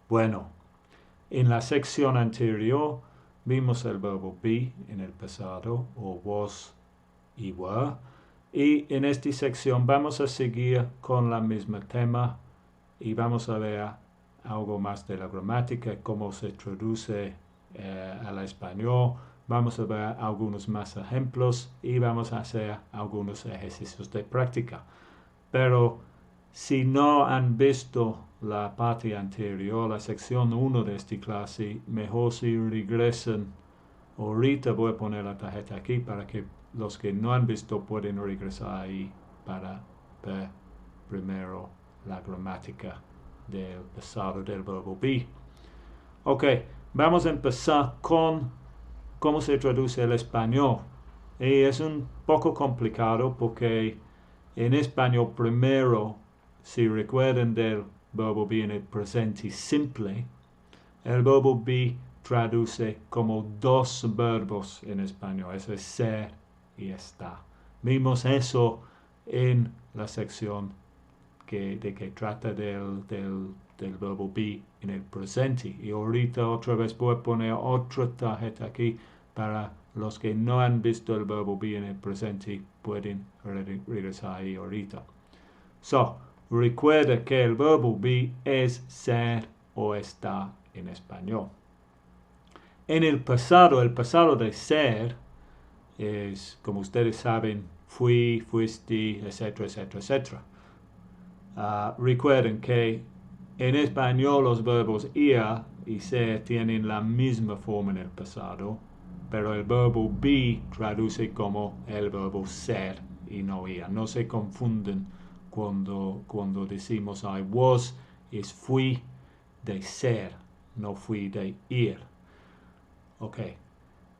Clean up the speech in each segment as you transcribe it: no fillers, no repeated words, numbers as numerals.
Bueno, en la sección anterior vimos el verbo be en el pasado, o was y were. Y en esta sección vamos a seguir con la misma tema y vamos a ver algo más de la gramática, cómo se traduce al español. Vamos a ver algunos más ejemplos y vamos a hacer algunos ejercicios de práctica. Pero si no han visto la parte anterior, la sección 1 de esta clase, mejor si regresan. Ahorita voy a poner la tarjeta aquí para que los que no han visto pueden regresar ahí para ver primero la gramática del pasado del verbo be. Ok, vamos a empezar con cómo se traduce el español. Y es un poco complicado porque en español primero, si recuerdan del verbo be en el presente simple, el verbo be traduce como dos verbos en español, eso es ser y estar. Vimos eso en la sección que trata del verbo be en el presente. Y ahorita otra vez voy a poner otra tarjeta aquí para los que no han visto el verbo be en el presente, pueden regresar ahí ahorita. So, recuerda que el verbo be es ser o estar en español. En el pasado de ser es, como ustedes saben, fui, fuiste, etcétera, etcétera, etcétera. Recuerden que en español los verbos ir y ser tienen la misma forma en el pasado, pero el verbo be traduce como el verbo ser y no ir. No se confunden cuando decimos I was, es fui de ser, no fui de ir. Ok.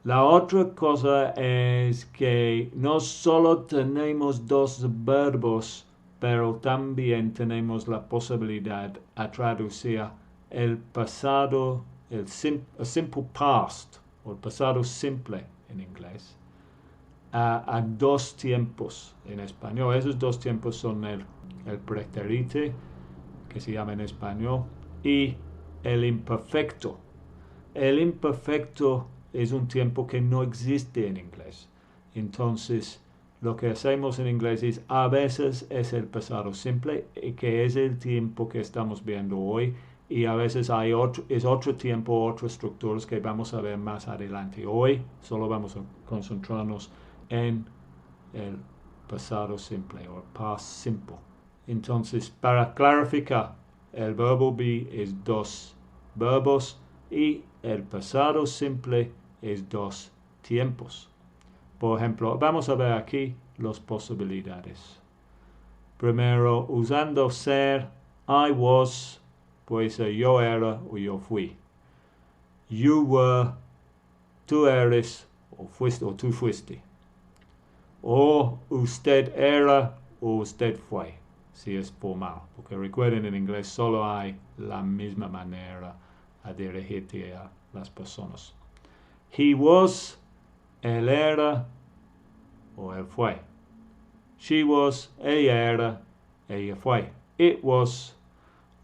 La otra cosa es que no solo tenemos dos verbos, pero también tenemos la posibilidad a traducir el pasado, el simple past, o el pasado simple en inglés, a dos tiempos en español. Esos dos tiempos son el pretérito, que se llama en español, y el imperfecto. El imperfecto es un tiempo que no existe en inglés. Entonces, lo que hacemos en inglés es, a veces es el pasado simple, que es el tiempo que estamos viendo hoy, y a veces es otro tiempo, otras estructuras que vamos a ver más adelante. Hoy solo vamos a concentrarnos en el pasado simple o past simple. Entonces, para clarificar, el verbo be es dos verbos y el pasado simple es dos tiempos. Por ejemplo, vamos a ver aquí las posibilidades. Primero, usando ser, I was, puede ser yo era o yo fui. You were, tú eres o fuiste o tú fuiste. O usted era o usted fue, si es formal. Porque recuerden, en inglés solo hay la misma manera a dirigirte a las personas. He was, él era o él fue. She was, ella era, ella fue. It was,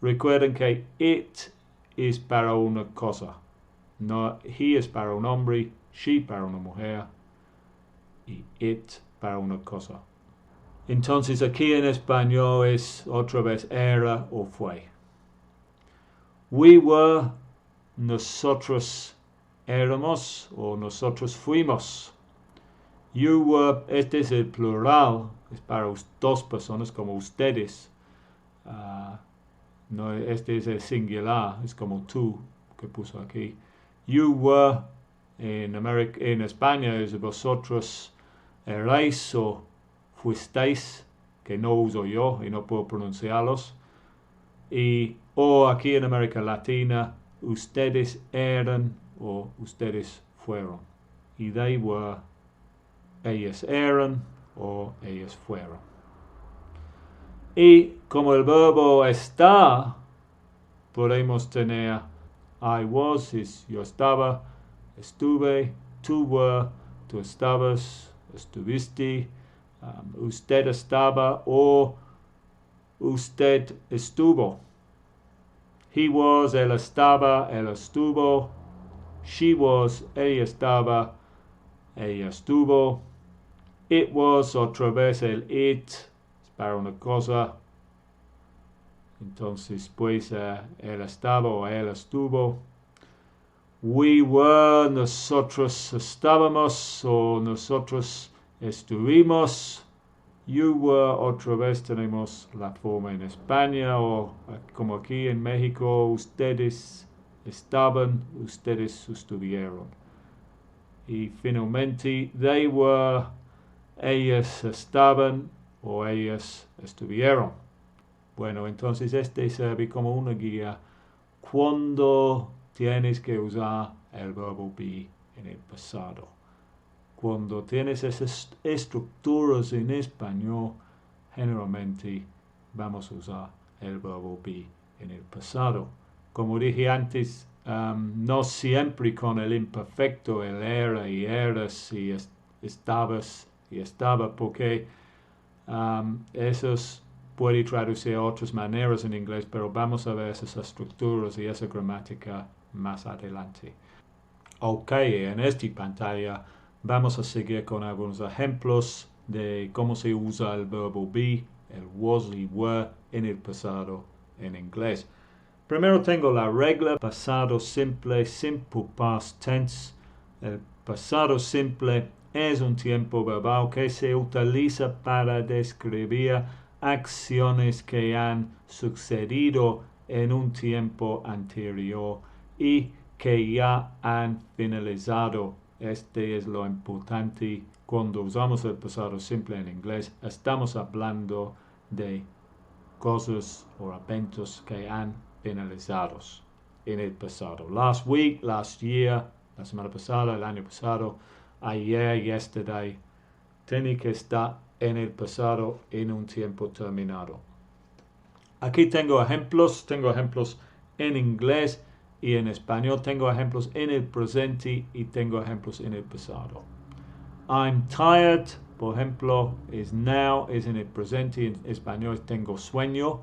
recuerden que it es para una cosa. No, he es para un hombre, she para una mujer y it para una cosa. Entonces aquí en español es otra vez era o fue. We were, nosotros éramos o nosotros fuimos. You were, este es el plural, es para dos personas como ustedes. No, este es el singular, es como tú que puso aquí. You were, en España es vosotros erais o fuisteis, que no uso yo y no puedo pronunciarlos. O aquí en América Latina, ustedes eran o ustedes fueron. Y they were, ellos eran o ellos fueron. Y como el verbo está, podemos tener I was, es yo estaba, estuve, tú were, tú estabas, estuviste, usted estaba o usted estuvo. He was, él estaba, él estuvo. She was, ella estaba, ella estuvo. It was, otra vez el it, es para una cosa. Entonces, pues, él estaba o él estuvo. We were, nosotros estábamos o nosotros estuvimos. You were, otra vez tenemos la forma en España o como aquí en México, ustedes estaban, ustedes estuvieron. Y finalmente, they were, ellas estaban o ellas estuvieron. Bueno, entonces este sirve como una guía cuando tienes que usar el verbo be en el pasado. Cuando tienes esas estructuras en español, generalmente vamos a usar el verbo be en el pasado. Como dije antes, no siempre con el imperfecto, el era y eras y estabas y estaba, porque esos puede traducir a otras maneras en inglés, pero vamos a ver esas estructuras y esa gramática más adelante. Ok, en esta pantalla vamos a seguir con algunos ejemplos de cómo se usa el verbo be, el was y were en el pasado en inglés. Primero tengo la regla pasado simple, simple past tense. El pasado simple es un tiempo verbal que se utiliza para describir acciones que han sucedido en un tiempo anterior y que ya han finalizado. Este es lo importante cuando usamos el pasado simple en inglés. Estamos hablando de cosas o eventos que han finalizados en el pasado. Last week, last year, la semana pasada, el año pasado, ayer, yesterday. Tiene que estar en el pasado en un tiempo terminado. Aquí tengo ejemplos en inglés y en español. Tengo ejemplos en el presente y tengo ejemplos en el pasado. I'm tired, por ejemplo, es now, es en el presente. En español tengo sueño.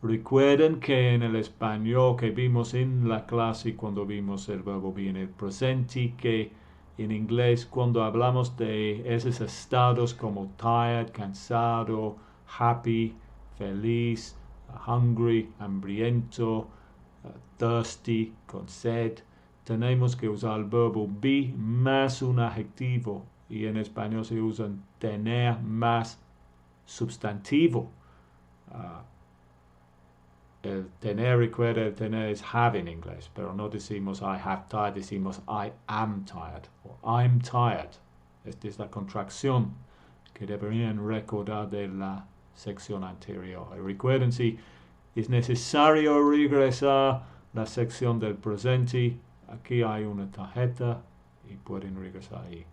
Recuerden que en el español que vimos en la clase cuando vimos el verbo be en el presente, que en inglés cuando hablamos de esos estados como tired, cansado, happy, feliz, hungry, hambriento, thirsty, con sed, tenemos que usar el verbo be más un adjetivo y en español se usa tener más sustantivo. El tener, recuerda, el tener es have en inglés, pero no decimos I have tired, decimos I am tired o I'm tired. Esta es la contracción que deberían recordar de la sección anterior. Y recuerden, si es necesario regresar a la sección del presente, aquí hay una tarjeta y pueden regresar ahí.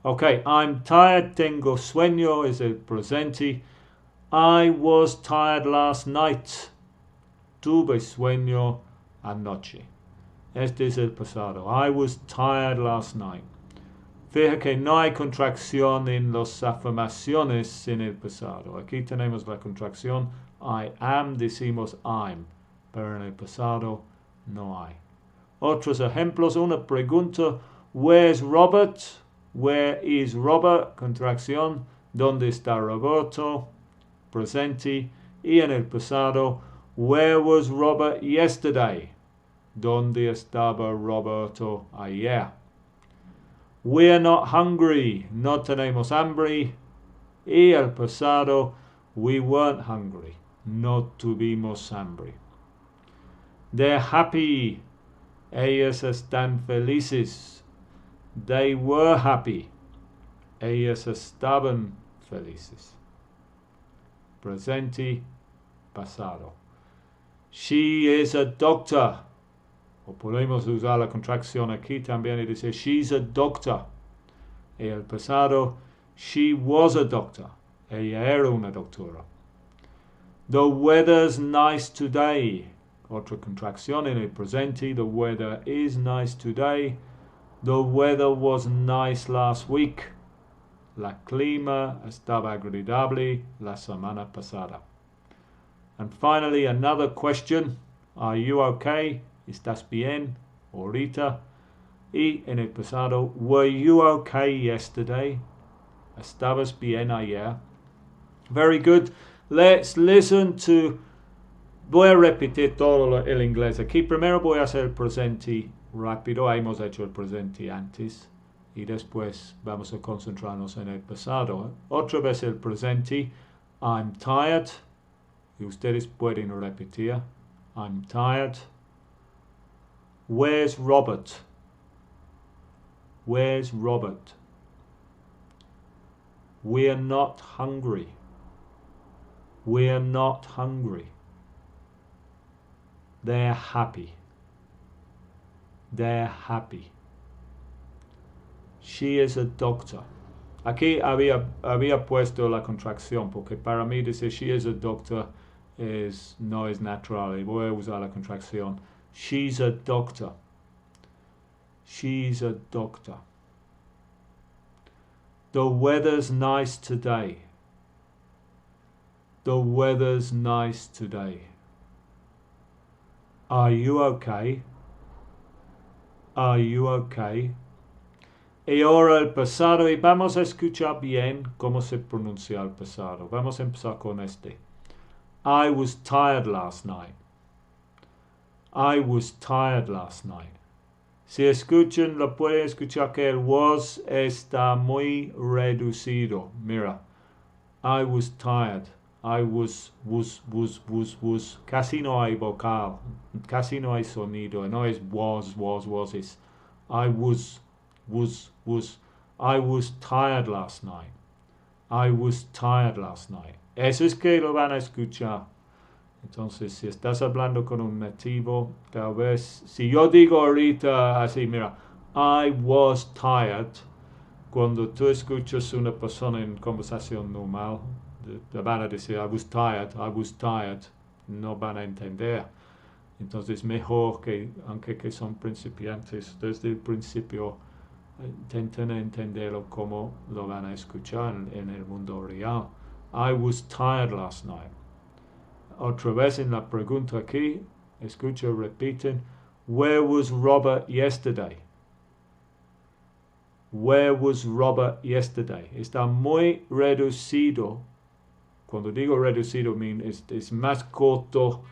Ok, I'm tired, tengo sueño, es el presente. I was tired last night. Tuve sueño anoche. Este es el pasado. I was tired last night. Fija que no hay contracción en las afirmaciones en el pasado. Aquí tenemos la contracción. I am, decimos I'm. Pero en el pasado no hay. Otros ejemplos. Una pregunta. Where's Robert? Where is Robert? Contracción. ¿Dónde está Roberto? Presente. Y en el pasado. Where was Robert yesterday? ¿Dónde estaba Roberto ayer? We're not hungry. No tenemos hambre. Y el pasado, we weren't hungry. No tuvimos hambre. They're happy. Ellos están felices. They were happy. Ellos estaban felices. Presente, pasado. She is a doctor. O podemos usar la contracción aquí también y decir she's a doctor. En el pasado, she was a doctor. Ella era una doctora. The weather's nice today. Otra contracción en el presente. The weather is nice today. The weather was nice last week. La clima estaba agradable la semana pasada. And finally, another question. Are you okay? ¿Estás bien? Ahorita. Y en el pasado, were you okay yesterday? ¿Estabas bien ayer? Very good. Let's listen to... Voy a repetir todo el inglés. Aquí primero voy a hacer el presente rápido. Hemos hecho el presente antes. Y después vamos a concentrarnos en el pasado. Otra vez el presente. I'm tired. Y ustedes pueden repetir. I'm tired. Where's Robert? Where's Robert? We're not hungry. We're not hungry. They're happy. They're happy. She is a doctor. Aquí había puesto la contracción porque para mí decir she is a doctor no es natural. Y voy a usar la contracción. She's a doctor. She's a doctor. The weather's nice today. The weather's nice today. Are you okay? Are you okay? Y ahora el pasado, y vamos a escuchar bien cómo se pronuncia el pasado. Vamos a empezar con este. I was tired last night. I was tired last night. Si escuchan, lo pueden escuchar que el was está muy reducido. Mira. I was tired. I was. Casi no hay vocal. Casi no hay sonido. No es was. Es I was. I was tired last night. I was tired last night. Eso es que lo van a escuchar. Entonces, si estás hablando con un nativo, tal vez, si yo digo ahorita así, mira, I was tired, cuando tú escuchas una persona en conversación normal, te van a decir, I was tired, no van a entender. Entonces, mejor que, aunque que son principiantes, desde el principio, intenten entenderlo como lo van a escuchar en el mundo real. I was tired last night. Otra vez en la pregunta aquí, escucha, repiten. Where was Robert yesterday? Where was Robert yesterday? Está muy reducido. Cuando digo reducido, es más corto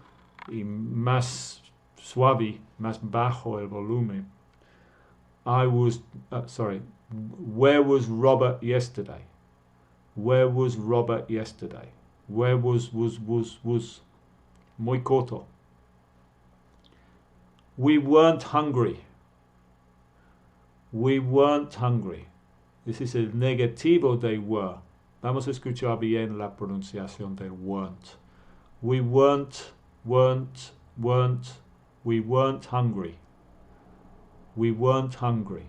y más suave, más bajo el volumen. Where was Robert yesterday? Where was Robert yesterday? Where was. Muy corto. We weren't hungry. We weren't hungry. Ese es el negativo de were. Vamos a escuchar bien la pronunciación de weren't. We weren't. We weren't hungry. We weren't hungry.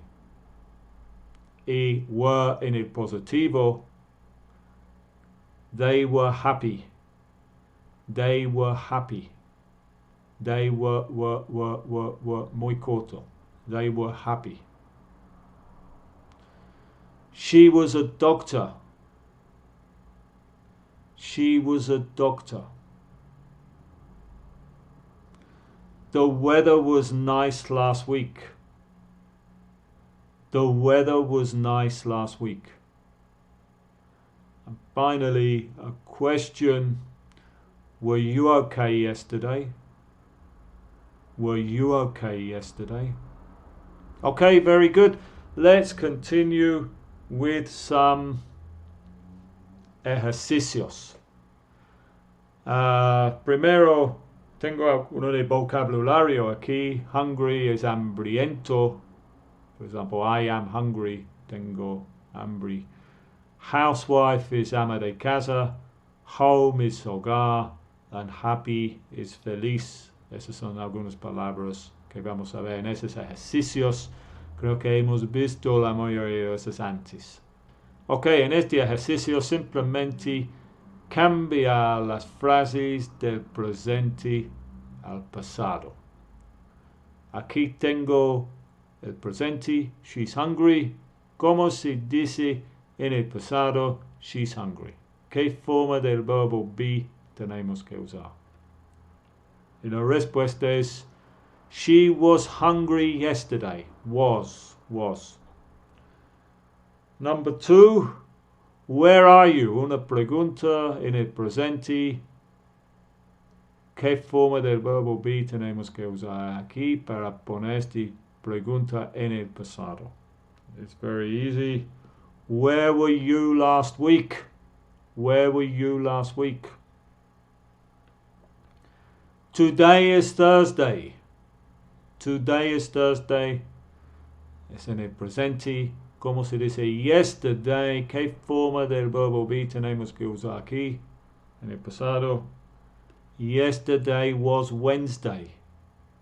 Y were en el positivo. They were happy. They were happy. They were muy corto. They were happy. She was a doctor. She was a doctor. The weather was nice last week. The weather was nice last week. And finally, a question. Were you okay yesterday? Were you okay yesterday? Okay, very good. Let's continue with some ejercicios. Primero, tengo uno de vocabulario aquí. Hungry es hambriento. For example, I am hungry. Tengo hambre. Housewife is ama de casa. Home is hogar. And happy is feliz. Esas son algunas palabras que vamos a ver en esos ejercicios. Creo que hemos visto la mayoría de esas antes. Ok, en este ejercicio simplemente cambia las frases del presente al pasado. Aquí tengo el presente, she's hungry. ¿Cómo se dice en el pasado, she's hungry? ¿Qué forma del verbo be tenemos que usar? Y la respuesta es, she was hungry yesterday. Was. Number 2, where are you? Una pregunta en el presente. ¿Qué forma del verbo be tenemos que usar aquí para poner esta pregunta en el pasado? It's very easy. Where were you last week? Where were you last week? Today is Thursday. Today is Thursday. Es en el presente. ¿Cómo se dice yesterday? ¿Qué forma del verbo be tenemos que usar aquí? En el pasado. Yesterday was Wednesday.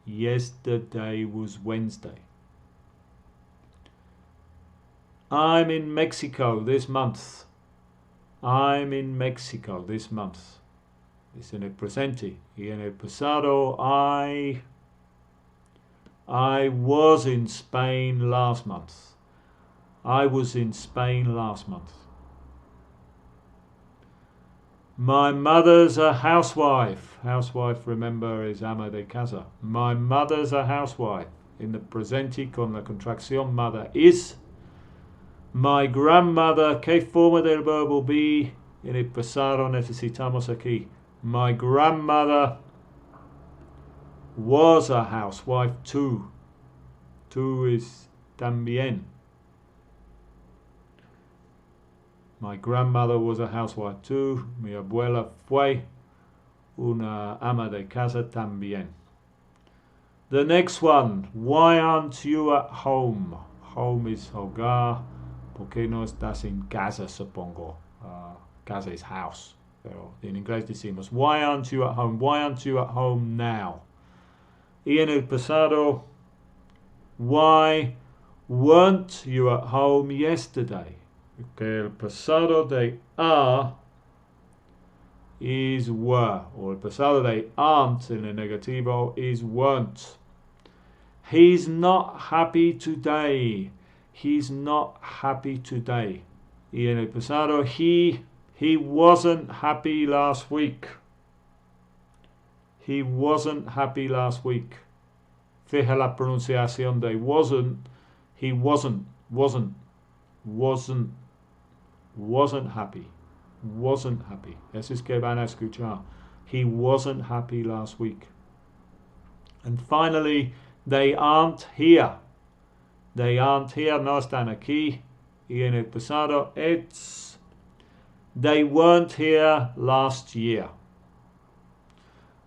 Yesterday was Wednesday. I'm in Mexico this month. I'm in Mexico this month. Es en el presente. Y en el pasado, I was in Spain last month. I was in Spain last month. My mother's a housewife. Housewife, remember, is ama de casa. My mother's a housewife. In the presente con la contracción mother is. My grandmother, ¿qué forma del verbo be? En el pasado necesitamos aquí. My grandmother was a housewife too. Too is también. My grandmother was a housewife too. Mi abuela fue una ama de casa también. The next one. Why aren't you at home? Home is hogar. ¿Por qué no estás en casa, supongo? Casa is house. Pero en inglés decimos, why aren't you at home? Why aren't you at home now? Y en el pasado, why weren't you at home yesterday? Que el pasado de are is were, or el pasado de aren't en el negativo is weren't. He's not happy today. He's not happy today. Y en el pasado, he wasn't happy last week. He wasn't happy last week. Fija la pronunciación de wasn't. He wasn't happy. Wasn't happy. Eso es que van a escuchar. He wasn't happy last week. And finally, they aren't here. They aren't here, no están aquí. Y en el pasado, it's they weren't here last year.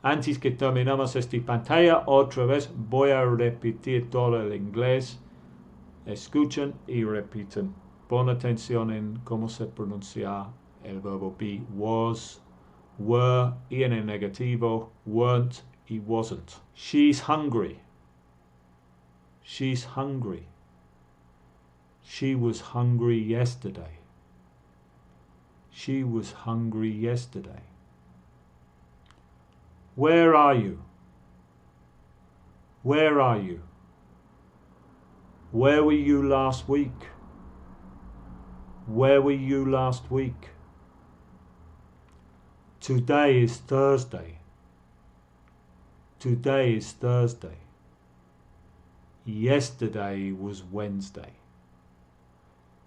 Antes que terminamos esta pantalla, otra vez voy a repetir todo el inglés. Escuchen y repiten. Pon atención en cómo se pronuncia el verbo be. Was, were, y en el negativo, weren't y wasn't. She's hungry. She's hungry. She was hungry yesterday. She was hungry yesterday. Where are you? Where are you? Where were you last week? Where were you last week? Today is Thursday. Today is Thursday. Yesterday was Wednesday.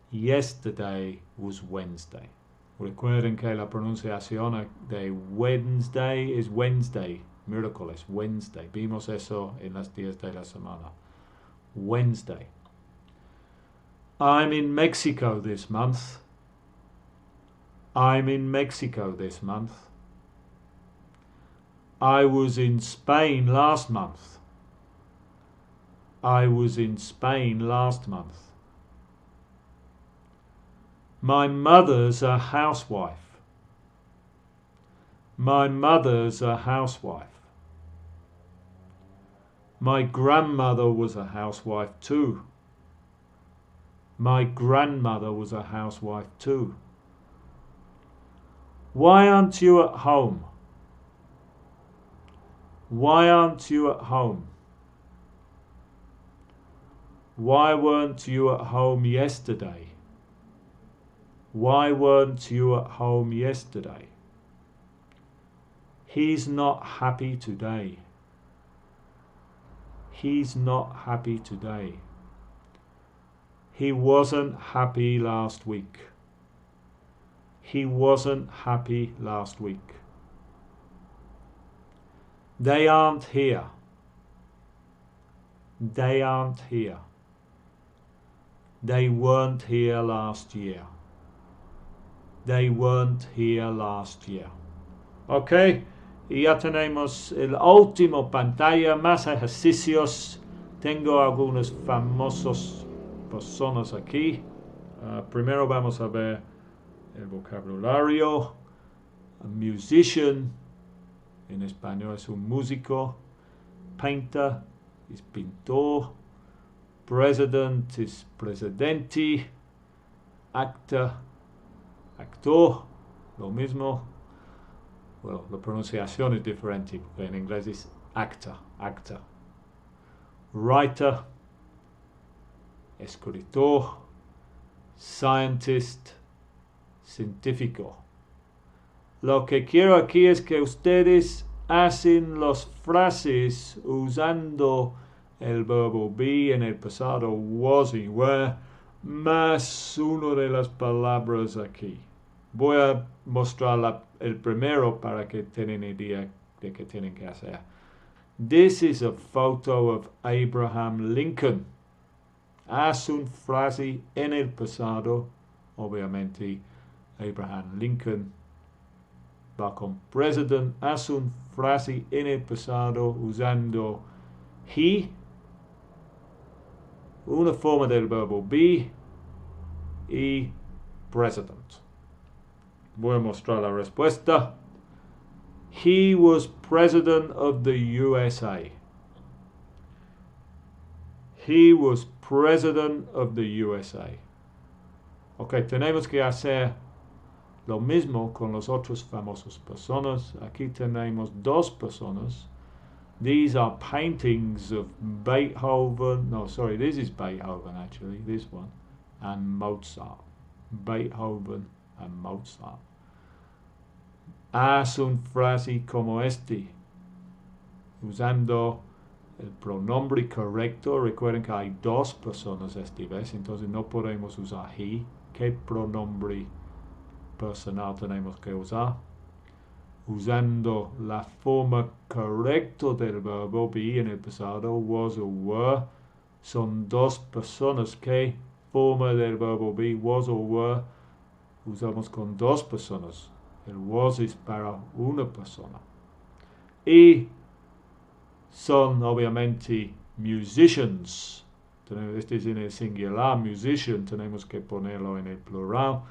Yesterday was Wednesday. Recuerden que la pronunciación de Wednesday es Wednesday. Miércoles, Wednesday. Vimos eso en las días de la semana. Wednesday. I'm in Mexico this month. I'm in Mexico this month. I was in Spain last month. I was in Spain last month. My mother's a housewife. My mother's a housewife. My grandmother was a housewife too. My grandmother was a housewife too. Why aren't you at home? Why aren't you at home? Why weren't you at home yesterday? Why weren't you at home yesterday? He's not happy today. He's not happy today. He wasn't happy last week. He wasn't happy last week. They aren't here. They aren't here. They weren't here last year. They weren't here last year. Ok, y ya tenemos el último pantalla, más ejercicios. Tengo algunos famosos personas aquí. Primero vamos a ver el vocabulario. A musician, en español es un músico. Painter es pintor. President es presidente. Actor, actor, lo mismo. Bueno, la pronunciación es diferente porque en inglés es actor, actor. Writer, escritor. Scientist, científico. Lo que quiero aquí es que ustedes hacen las frases usando el verbo be en el pasado was y were más una de las palabras aquí. Voy a mostrar el primero para que tengan idea de qué tienen que hacer. This is a photo of Abraham Lincoln. Haz una frase en el pasado. Obviamente, Abraham Lincoln va con president. Haz una frase en el pasado usando he, una forma del verbo be y president. Voy a mostrar la respuesta. He was president of the USA. He was president of the USA. Ok, tenemos que hacer lo mismo con los otros famosos personas. Aquí tenemos dos personas. These are paintings of Beethoven. No, sorry, this is Beethoven actually, this one. And Mozart. Beethoven and Mozart. Haz una frase como este, usando el pronombre correcto. Recuerden que hay dos personas esta vez, entonces no podemos usar he. ¿Qué pronombre personal tenemos que usar? Usando la forma correcta del verbo be en el pasado, was o were. Son dos personas. ¿Qué forma del verbo be, was o were? Usamos con dos personas. El was es para una persona. Y son obviamente musicians. Este es en el singular, musician, tenemos que ponerlo en el plural.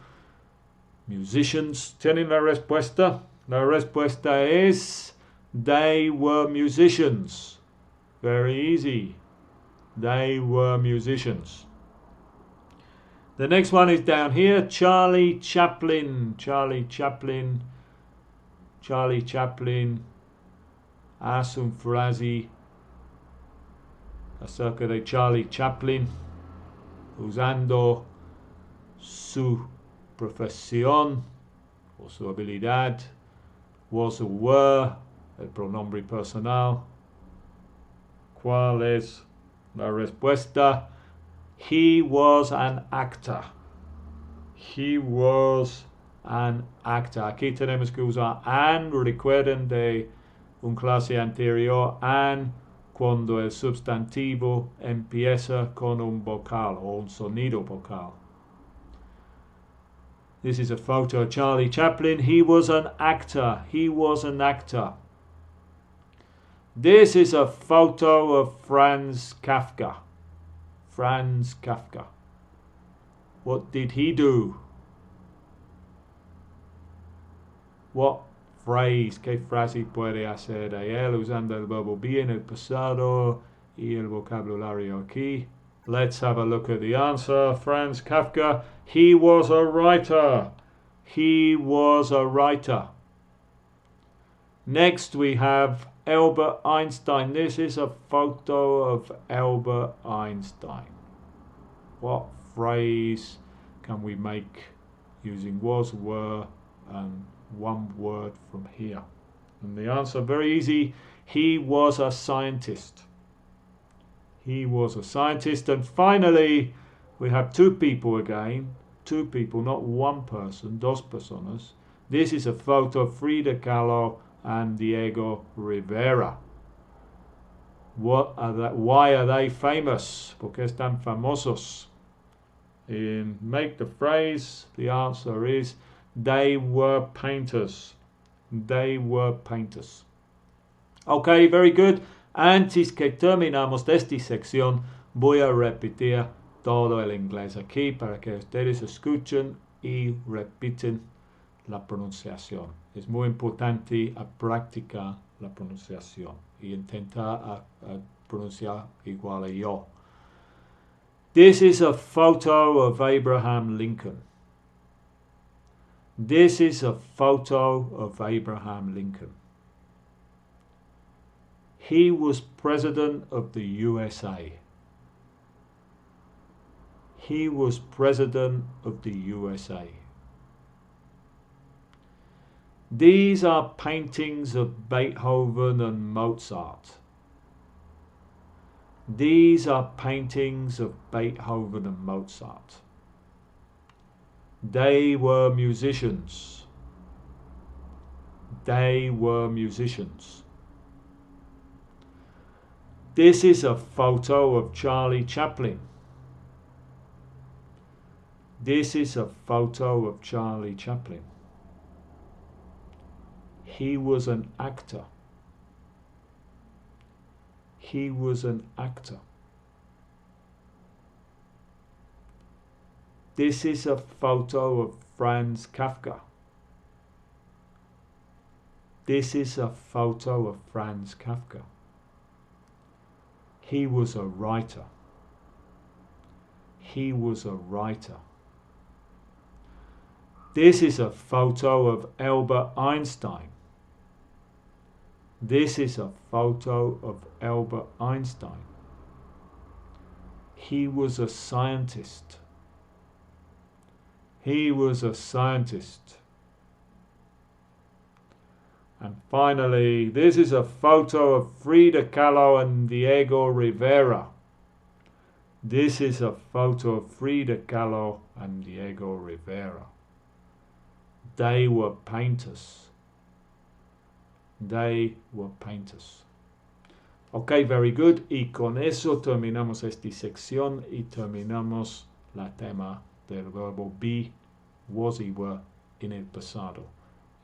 Musicians. ¿Tienen la respuesta? La respuesta es they were musicians. Very easy. They were musicians. The next one is down here. Charlie Chaplin. Charlie Chaplin. Charlie Chaplin. Haz una frase acerca de Charlie Chaplin usando su profesión o su habilidad. Was o were, el pronombre personal. ¿Cuál es la respuesta? He was an actor. He was an actor. Aquí tenemos que usar an. Recuerden de un clase anterior, an cuando el sustantivo empieza con un vocal o un sonido vocal. This is a photo of Charlie Chaplin. He was an actor. He was an actor. This is a photo of Franz Kafka. Franz Kafka. What did he do? What phrase, qué frase puede hacer de él usando el verbo be en el pasado y el vocabulario aquí? Let's have a look at the answer. Franz Kafka, he was a writer. He was a writer. Next we have Albert Einstein. This is a photo of Albert Einstein. What phrase can we make using was, were, and one word from here? And the answer, very easy, he was a scientist. He was a scientist. And finally, we have two people again. Two people, not one person, dos personas. This is a photo of Frida Kahlo and Diego Rivera. Why are they famous? ¿Por qué están famosos? In make the phrase, the answer is they were painters. They were painters. Okay, very good. Antes que terminamos esta sección, voy a repetir todo el inglés aquí para que ustedes escuchen y repiten la pronunciación. Es muy importante a practicar la pronunciación y intentar a pronunciar igual a yo. This is a photo of Abraham Lincoln. This is a photo of Abraham Lincoln. He was president of the USA. He was president of the USA. These are paintings of Beethoven and Mozart. These are paintings of Beethoven and Mozart. They were musicians. They were musicians. This is a photo of Charlie Chaplin. This is a photo of Charlie Chaplin. He was an actor. He was an actor. This is a photo of Franz Kafka. This is a photo of Franz Kafka. He was a writer. He was a writer. This is a photo of Albert Einstein. This is a photo of Albert Einstein. He was a scientist. He was a scientist. And finally, this is a photo of Frida Kahlo and Diego Rivera. This is a photo of Frida Kahlo and Diego Rivera. They were painters. They were painters. Ok, very good. Y con eso terminamos esta sección y terminamos la tema del verbo be, was y were en el pasado.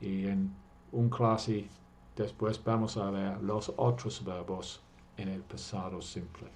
Y en un clase después vamos a ver los otros verbos en el pasado simple.